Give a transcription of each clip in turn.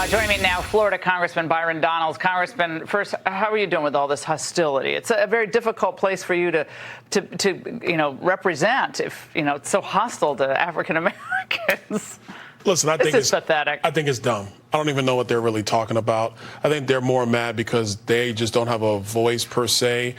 Joining me now, Florida Congressman Byron Donalds. Congressman, first, how are you doing with all this hostility? It's a very difficult place for you to represent if, it's so hostile to African Americans. Listen, I think it's pathetic. I think it's dumb. I don't even know what they're really talking about. I think they're more mad because they just don't have a voice per se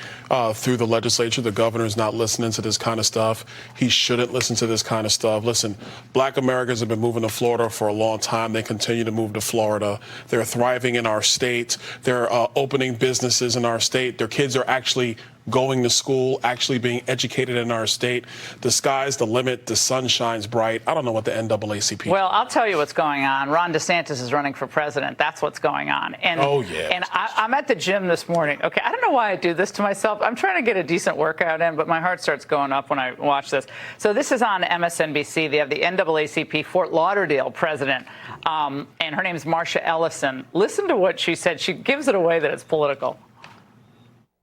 through the legislature. The governor's not listening to this kind of stuff. He shouldn't listen to this kind of stuff. Listen, Black Americans have been moving to Florida for a long time. They continue to move to Florida. They're thriving in our state. They're opening businesses in our state. Their kids are actually going to school, actually being educated in our state. The sky's the limit. The sun shines bright. I don't know what the NAACP. Well, I'll tell you what's going on. Ron DeSantis is running for president. That's what's going on. And, oh, yeah. And I'm at the gym this morning. Okay, I don't know why I do this to myself. I'm trying to get a decent workout in, but my heart starts going up when I watch this. So this is on MSNBC. They have the NAACP Fort Lauderdale president, and her name is Marsha Ellison. Listen to what she said. She gives it away that it's political.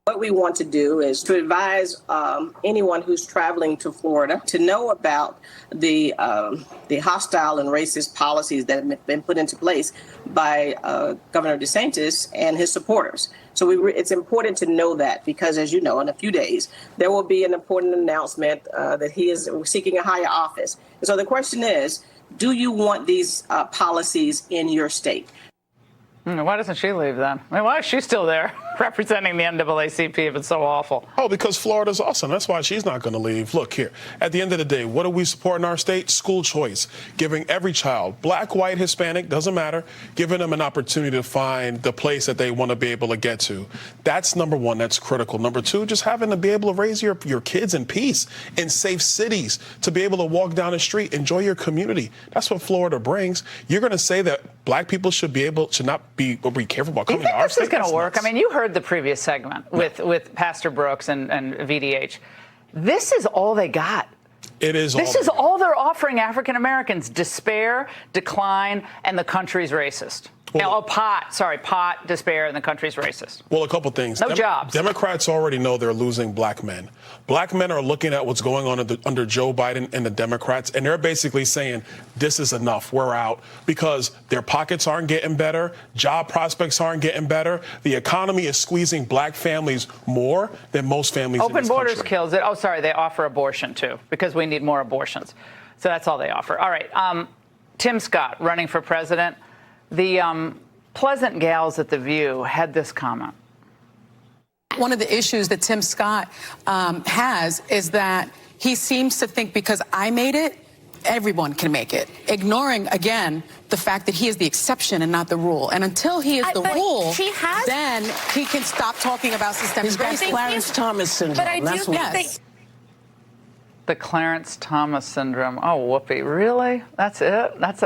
What we want to do is to advise anyone who's traveling to Florida to know about the hostile and racist policies that have been put into place by Governor DeSantis and his supporters. So it's important to know that because, as you know, in a few days, there will be an important announcement that he is seeking a higher office. And so the question is, do you want these policies in your state? Why doesn't she leave then? I mean, why is she still there representing the NAACP if it's so awful? Oh, because Florida's awesome. That's why she's not going to leave. Look here. At the end of the day, what do we support in our state? School choice. Giving every child, black, white, Hispanic, doesn't matter, giving them an opportunity to find the place that they want to be able to get to. That's number one. That's critical. Number two, just having to be able to raise your kids in peace in safe cities, to be able to walk down the street, enjoy your community. That's what Florida brings. You're going to say that black people should not be careful about coming to our state? This is going to work. I mean, you heard the previous segment with Pastor Brooks and VDH. This is all they got. It is. This is all they're offering African Americans: despair, decline, and the country's racist. Well, pot, despair, and the country's racist. Well, a couple things. No jobs. Democrats already know they're losing black men. Black men are looking at what's going on under Joe Biden and the Democrats, and they're basically saying, this is enough. We're out, because their pockets aren't getting better. Job prospects aren't getting better. The economy is squeezing black families more than most families in this country. Open borders kills it. Oh, sorry, they offer abortion, too, because we need more abortions. So that's all they offer. All right. Tim Scott running for president. The pleasant gals at The View had this comment. One of the issues that Tim Scott has is that he seems to think because I made it, everyone can make it, ignoring, again, the fact that he is the exception and not the rule. And until he is the rule, then he can stop talking about systemic racism. He's got Clarence Thomas syndrome. But I do think the Clarence Thomas syndrome. Oh, whoopee. Really? That's it? That's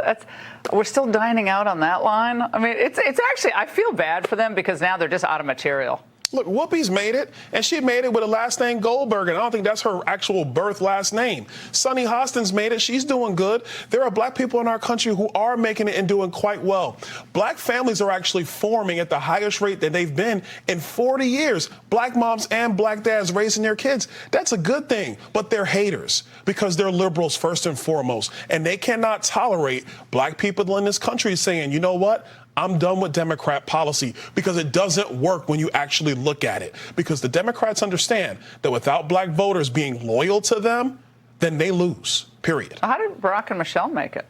we're still dining out on that line? I mean, it's actually, I feel bad for them because now they're just out of material. Look, Whoopi's made it, and she made it with a last name Goldberg, and I don't think that's her actual birth last name. Sunny Hostin's made it. She's doing good. There are black people in our country who are making it and doing quite well. Black families are actually forming at the highest rate that they've been in 40 years. Black moms and black dads raising their kids. That's a good thing, but they're haters because they're liberals first and foremost, and they cannot tolerate black people in this country saying, you know what? I'm done with Democrat policy, because it doesn't work when you actually look at it. Because the Democrats understand that without black voters being loyal to them, then they lose, period. How did Barack and Michelle make it?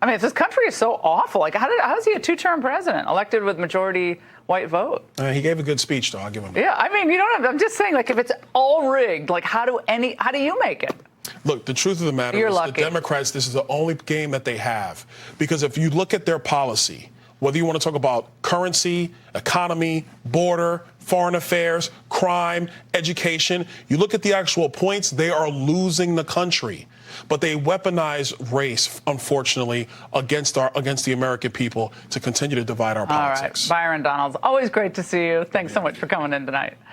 I mean, if this country is so awful, like how is he a two-term president elected with majority white vote? He gave a good speech, though. I'll give him that. Yeah, I mean, I'm just saying, like, if it's all rigged, like, how do you make it? Look, the truth of the matter is the Democrats, this is the only game that they have. Because if you look at their policy, whether you want to talk about currency, economy, border, foreign affairs, crime, education, you look at the actual points, they are losing the country. But they weaponize race, unfortunately, against the American people to continue to divide our politics. All right. Byron Donalds, always great to see you. Thanks so much for coming in tonight.